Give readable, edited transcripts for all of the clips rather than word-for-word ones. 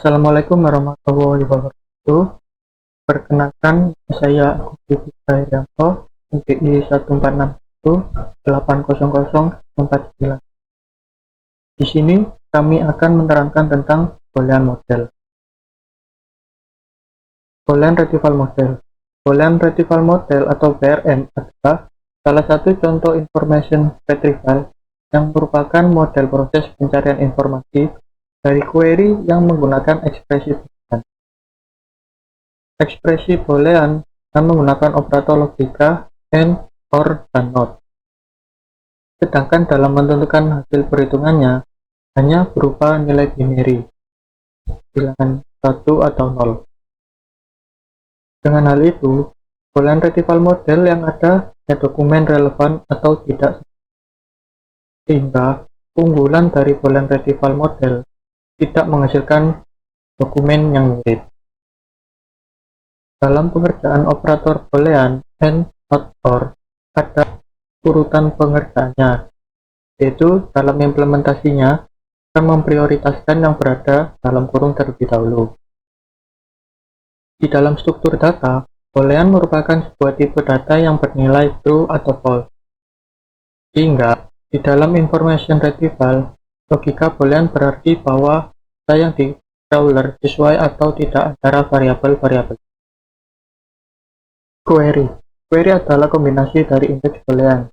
Assalamualaikum warahmatullahi wabarakatuh. Perkenalkan, saya Agus Hidayatullah, NPI 1461800449. Di sini kami akan menerangkan tentang Boolean model. Boolean retrieval model. Boolean retrieval model atau BRM adalah salah satu contoh information retrieval yang merupakan model proses pencarian informasi dari query yang menggunakan ekspresi Boolean. Ekspresi Boolean yang menggunakan operator logika AND, OR, dan NOT. Sedangkan dalam menentukan hasil perhitungannya hanya berupa nilai binary, bilangan 1 atau 0. Dengan hal itu, Boolean retrieval model yang ada hanya dokumen relevan atau tidak, sehingga keunggulan dari Boolean retrieval model tidak menghasilkan dokumen yang mirip. Dalam pengerjaan operator Boolean AND, NOT, OR ada urutan pengerjaannya, yaitu dalam implementasinya akan memprioritaskan yang berada dalam kurung terlebih dahulu. Di dalam struktur data, Boolean merupakan sebuah tipe data yang bernilai true atau false. Sehingga di dalam information retrieval, logika Boolean berarti bahwa data yang di crawler sesuai atau tidak antara variabel-variabel. Query. Query adalah kombinasi dari indeks Boolean.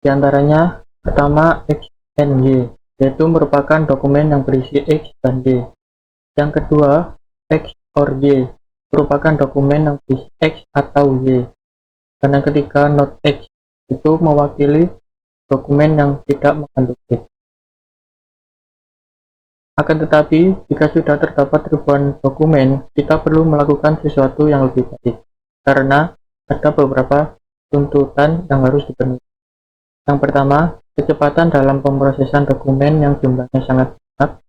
Di antaranya, pertama X dan Y, yaitu merupakan dokumen yang berisi X dan Y. Yang kedua, X or Y, merupakan dokumen yang berisi X atau Y. Dan yang ketiga, not X, itu mewakili dokumen yang tidak mengandung X. Akan tetapi, jika sudah terdapat ribuan dokumen, kita perlu melakukan sesuatu yang lebih baik, karena ada beberapa tuntutan yang harus dipenuhi. Yang pertama, kecepatan dalam pemrosesan dokumen yang jumlahnya sangat banyak.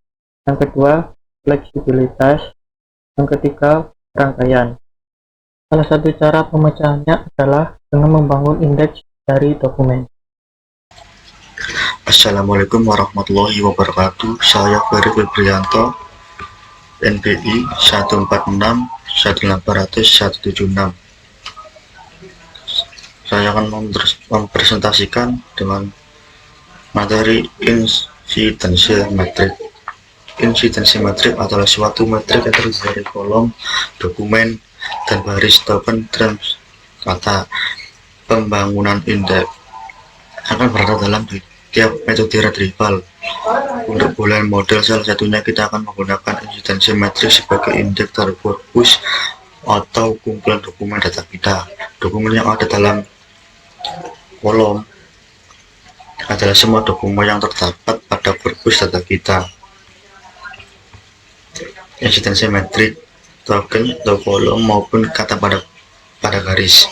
Yang kedua, fleksibilitas. Yang ketiga, rangkaian. Salah satu cara pemecahannya adalah dengan membangun indeks dari dokumen. Assalamualaikum warahmatullahi wabarakatuh. Saya Ferry Febrianto, NPI 1461800 Saya akan mempresentasikan dengan materi insidency metric. Insidency metric adalah suatu metrik yang terdiri dari kolom, dokumen, dan baris token dalam kata. Pembangunan indeks akan berada dalam tiap metode retrieval. Untuk Boolean model, salah satunya kita akan menggunakan insidency metric sebagai indeks dari korpus atau kumpulan dokumen data kita. Dokumen yang ada dalam kolom adalah semua dokumen yang terdapat pada korpus data kita. Insidency metric token atau kolom maupun kata pada baris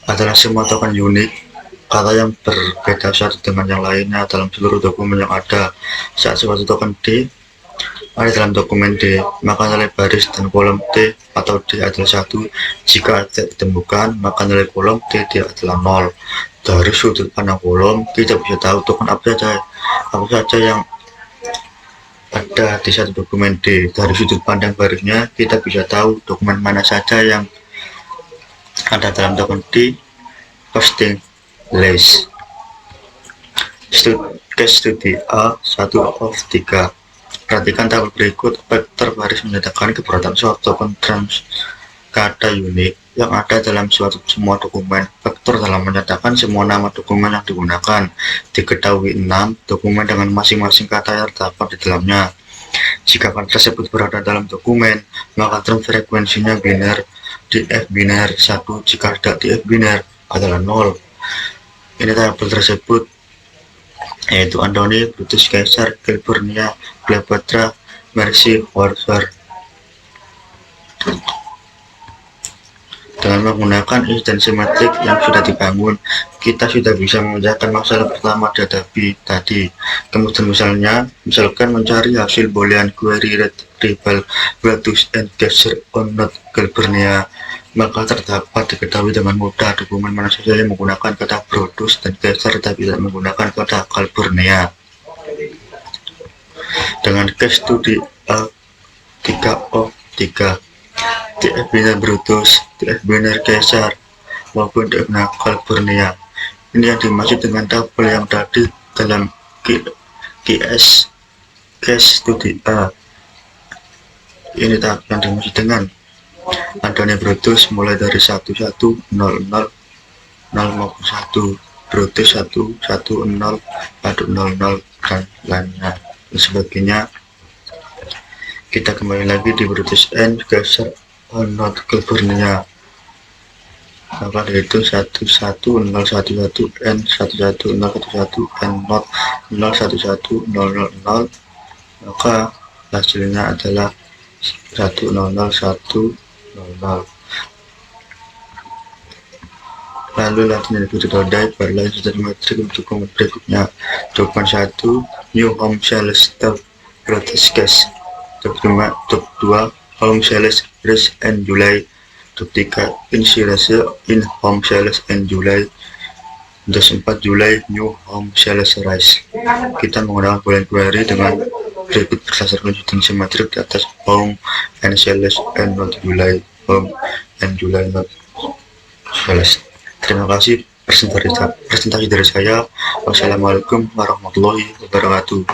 adalah semua token unik, kata yang berbeda satu dengan yang lainnya dalam seluruh dokumen yang ada. Saat suatu token D ada dalam dokumen D, maka nilai baris dan kolom D atau D adalah 1. Jika tidak ditemukan, maka nilai kolom D adalah 0. Dari sudut pandang kolom, kita bisa tahu token apa saja yang ada di satu dokumen D. Dari sudut pandang barisnya, kita bisa tahu dokumen mana saja yang ada dalam token D. Posting list. Case study A1 of 3. Perhatikan tabel berikut. Vektor baris menyatakan keberadaan suatu token trans kata unik yang ada dalam semua dokumen. Vektor dalam menyatakan semua nama dokumen yang digunakan. Diketahui 6 dokumen dengan masing-masing kata yang terdapat di dalamnya. Jika kata tersebut berada dalam dokumen, maka term frekuensinya biner di F biner 1. Jika tidak di F biner adalah 0. Ini tabel tersebut yaitu Anthony, Brutus, Caesar, California, Cleopatra, Mercy, Warfare. Dengan menggunakan insidency metric yang sudah dibangun, kita sudah bisa memecahkan masalah pertama databi tadi. Kemudian misalkan mencari hasil Boolean query retrieval Brutus and Caesar on not California, maka terdapat diketahui dengan mudah dokumen mana saja yang menggunakan kata Brutus dan Caesar tetapi tidak menggunakan kata California. Dengan case study A 3O 3, TF Biner Brutus, TF Biner Caesar, maupun TF California. Ini yang dimaksud dengan tabel yang tadi dalam QS case studi A. Ini tabel yang dimaksud dengan adanya Brutus mulai dari 1100 maupun 1 Brutus 110 00 dan lainnya dan sebagainya. Kita kembali lagi di Brutus N Caesar North California, maka itu 11011 N 11011 N North 011000, maka hasilnya adalah 10010. Lalu latihan metode berlain secara metrik untuk dokumen berikutnya. Dokumen 1 New Home Sales Practice Case. Dokumen 2 Home Sales Race and July. Top 3 Insurance in Home Sales and July. 4 Juli New Home Sales Rise. Kita menggunakan boolean query dengan berikut berdasarkan konsistensi metrik di atas Home and Sales and not July, Home and July not Sales. Terima kasih presentasi dari saya. Wassalamualaikum warahmatullahi wabarakatuh.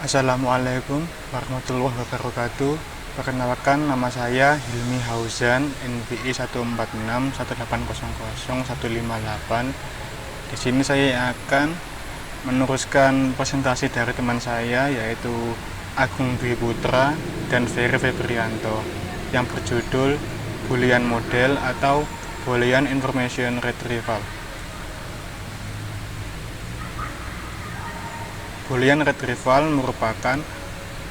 Assalamualaikum warahmatullahi wabarakatuh. Perkenalkan, nama saya Hilmi Hauzan, NPI 14618000158. Di sini saya akan meneruskan presentasi dari teman saya, yaitu Agung Dwi Putra dan Ferry Febrianto, yang berjudul Boolean Model atau Boolean Information Retrieval. Boolean Retrieval merupakan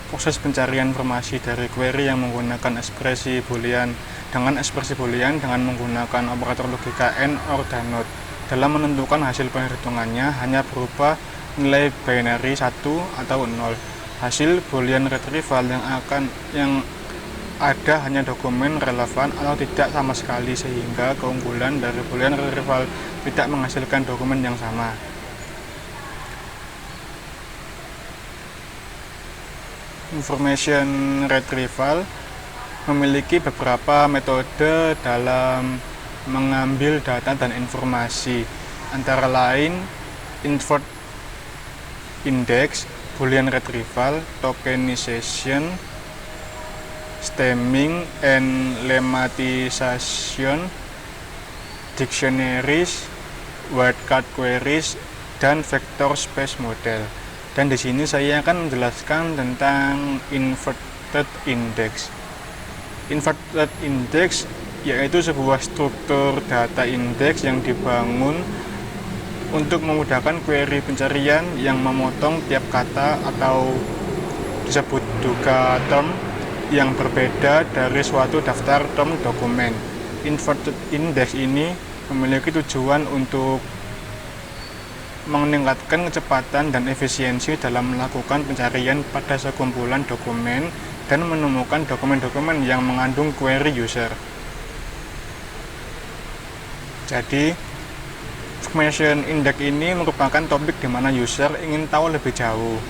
proses pencarian informasi dari query yang menggunakan ekspresi boolean dengan menggunakan operator logika AND, OR, dan NOT. Dalam menentukan hasil perhitungannya hanya berupa nilai binary 1 atau 0. Hasil boolean retrieval yang ada hanya dokumen relevan atau tidak sama sekali, sehingga keunggulan dari boolean retrieval tidak menghasilkan dokumen yang sama. Information retrieval memiliki beberapa metode dalam mengambil data dan informasi, antara lain invert index, boolean retrieval, tokenization, stemming and lemmatization, dictionaries, wildcard queries, dan vector space model. Dan di sini saya akan menjelaskan tentang inverted index. Inverted index yaitu sebuah struktur data indeks yang dibangun untuk memudahkan query pencarian yang memotong tiap kata atau disebut juga term yang berbeda dari suatu daftar term dokumen. Inverted index ini memiliki tujuan untuk meningkatkan kecepatan dan efisiensi dalam melakukan pencarian pada sekumpulan dokumen dan menemukan dokumen-dokumen yang mengandung query user. Jadi, information index ini merupakan topik di mana user ingin tahu lebih jauh.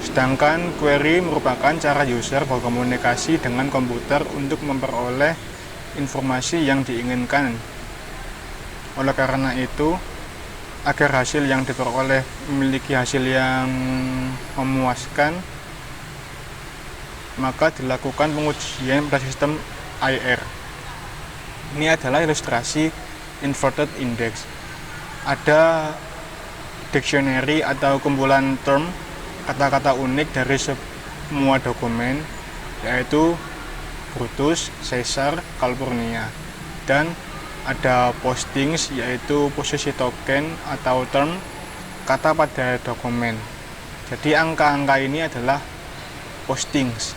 Sedangkan query merupakan cara user berkomunikasi dengan komputer untuk memperoleh informasi yang diinginkan. Oleh karena itu, agar hasil yang diperoleh memiliki hasil yang memuaskan, maka dilakukan pengujian pada sistem IR. Ini adalah ilustrasi inverted index. Ada dictionary atau kumpulan term, kata-kata unik dari semua dokumen, yaitu Brutus, Caesar, California, dan ada postings, yaitu posisi token atau term kata pada dokumen. Jadi angka-angka ini adalah postings.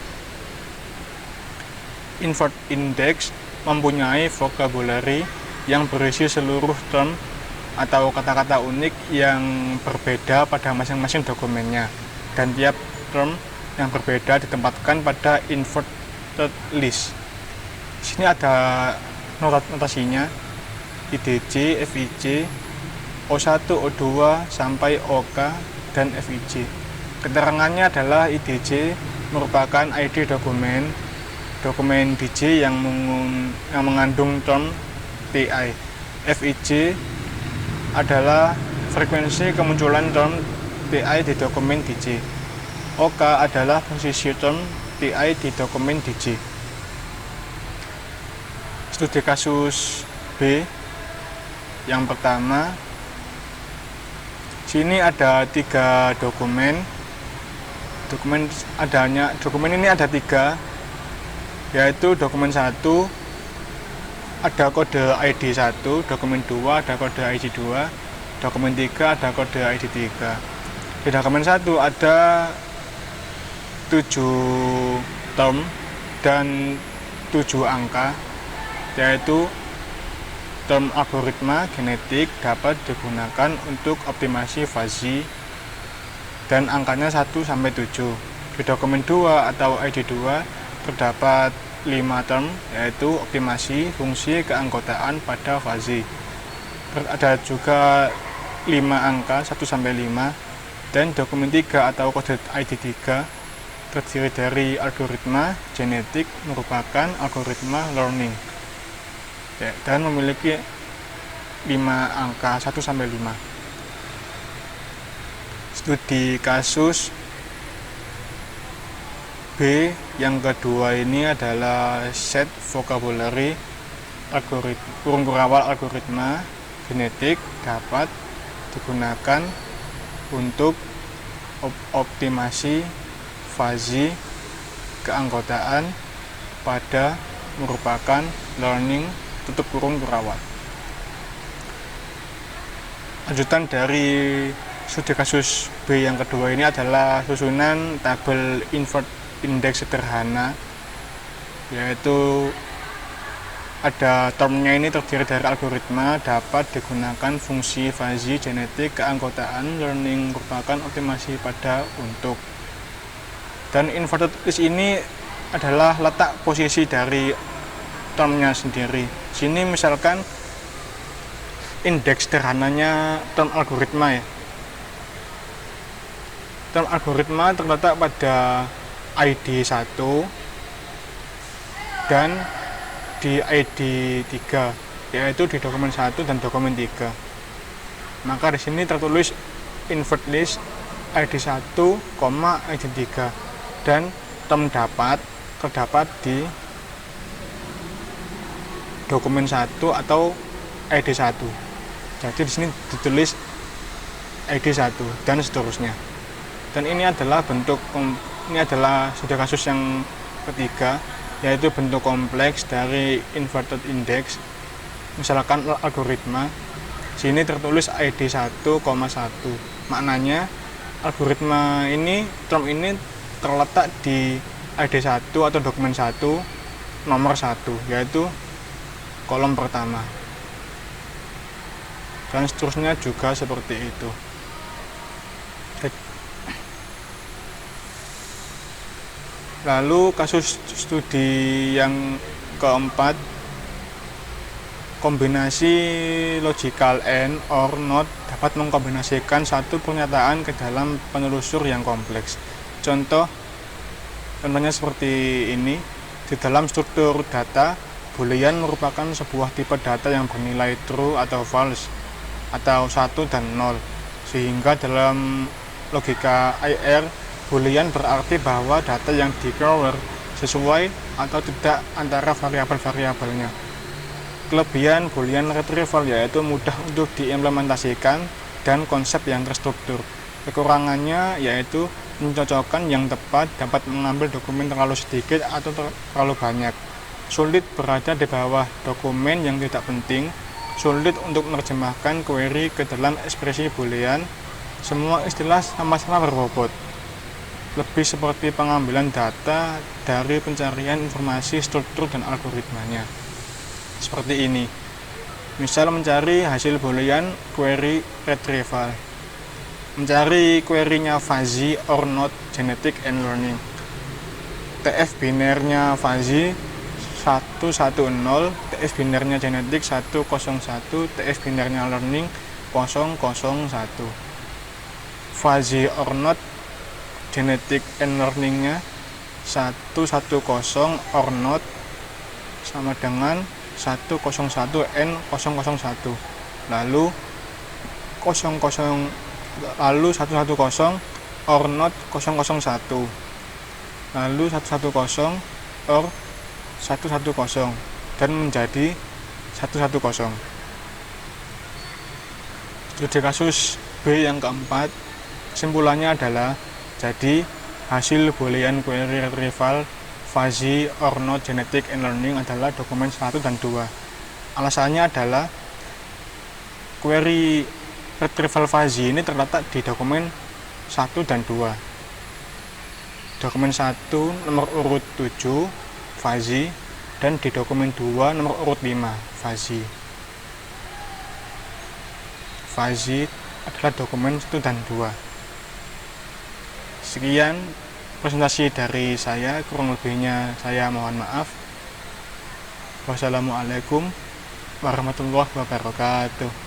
Invert index mempunyai vocabulary yang berisi seluruh term atau kata-kata unik yang berbeda pada masing-masing dokumennya, dan tiap term yang berbeda ditempatkan pada inverted list. Di sini ada notasinya: IDJ, FIJ, O1, O2 sampai OK, dan FIJ. Keterangannya adalah IDJ merupakan ID dokumen DJ yang mengandung term TI. FIJ adalah frekuensi kemunculan term TI di dokumen DJ. OK adalah posisi term TI di dokumen DJ. Studi kasus B yang pertama, sini ada 3 dokumen ini ada 3, yaitu dokumen 1 ada kode ID 1, dokumen 2 ada kode ID 2, dokumen 3 ada kode ID 3. Di dokumen 1 ada 7 term dan 7 angka, yaitu term algoritma genetik dapat digunakan untuk optimasi fuzzy dan angkanya 1 sampai 7. Di dokumen 2 atau ID 2 terdapat 5 term, yaitu optimasi fungsi keanggotaan pada fuzzy. Ada juga 5 angka 1 sampai 5, dan dokumen 3 atau kode ID 3 terdiri dari algoritma genetik merupakan algoritma learning dan memiliki 5 angka 1 sampai 5. Studi kasus B yang kedua ini adalah set vocabulary kurung kurawal algoritma genetik dapat digunakan untuk optimasi fuzzy keanggotaan pada merupakan learning tutup kurung kurawal. Lanjutan dari studi kasus B yang kedua ini adalah susunan tabel invert index sederhana, yaitu ada termnya ini terdiri dari algoritma dapat digunakan fungsi fuzzy genetik keanggotaan learning merupakan optimasi pada untuk, dan inverted list ini adalah letak posisi dari termnya sendiri. Sini misalkan indeks sederhananya term algoritma ya. Term algoritma terletak pada ID 1 dan di ID 3, yaitu di dokumen 1 dan dokumen 3. Maka di sini tertulis invert list ID 1, ID 3 dan term terdapat di dokumen 1 atau ID 1. Jadi di sini ditulis ID 1 dan seterusnya. Dan ini adalah studi kasus yang ketiga, yaitu bentuk kompleks dari inverted index. Misalkan algoritma, sini tertulis ID 1,1. Maknanya algoritma ini, term ini terletak di ID 1 atau dokumen 1 nomor 1, yaitu kolom pertama. Dan seterusnya juga seperti itu. Lalu kasus studi yang keempat, kombinasi logical and or not dapat mengkombinasikan satu pernyataan ke dalam penelusur yang kompleks. Contohnya seperti ini. Di dalam struktur data, Boolean merupakan sebuah tipe data yang bernilai true atau false atau 1 dan 0, sehingga dalam logika IR, Boolean berarti bahwa data yang di-crawler sesuai atau tidak antara variabel-variabelnya. Kelebihan Boolean retrieval yaitu mudah untuk diimplementasikan dan konsep yang terstruktur. Kekurangannya yaitu mencocokkan yang tepat dapat mengambil dokumen terlalu sedikit atau terlalu banyak. Sulit berada di bawah dokumen yang tidak penting, sulit untuk menerjemahkan query ke dalam ekspresi Boolean. Semua istilah sama-sama berbobot. Lebih seperti pengambilan data dari pencarian informasi struktur dan algoritmanya. Seperti ini. Misal mencari hasil Boolean query retrieval. Mencari query-nya fuzzy or not genetic and learning. TF binernya fuzzy 110, TF binernya genetik 101, TF binernya learning 001. Fuzzy or not genetic and learning-nya 110 or not sama dengan 101N001, lalu 110 or not 001, lalu 110 or 110, dan menjadi 110. Studi kasus B yang keempat, kesimpulannya adalah jadi hasil boolean query retrieval fuzzy or not genetic and learning adalah dokumen 1 dan 2. Alasannya adalah query retrieval fuzzy ini terletak di dokumen 1 dan 2. Dokumen 1 nomor urut 7 fuzzy, dan di dokumen 2 nomor urut 5 fuzzy. Fuzzy adalah dokumen 1 dan 2. Sekian presentasi dari saya, kurang lebihnya saya mohon maaf. Wassalamualaikum warahmatullahi wabarakatuh.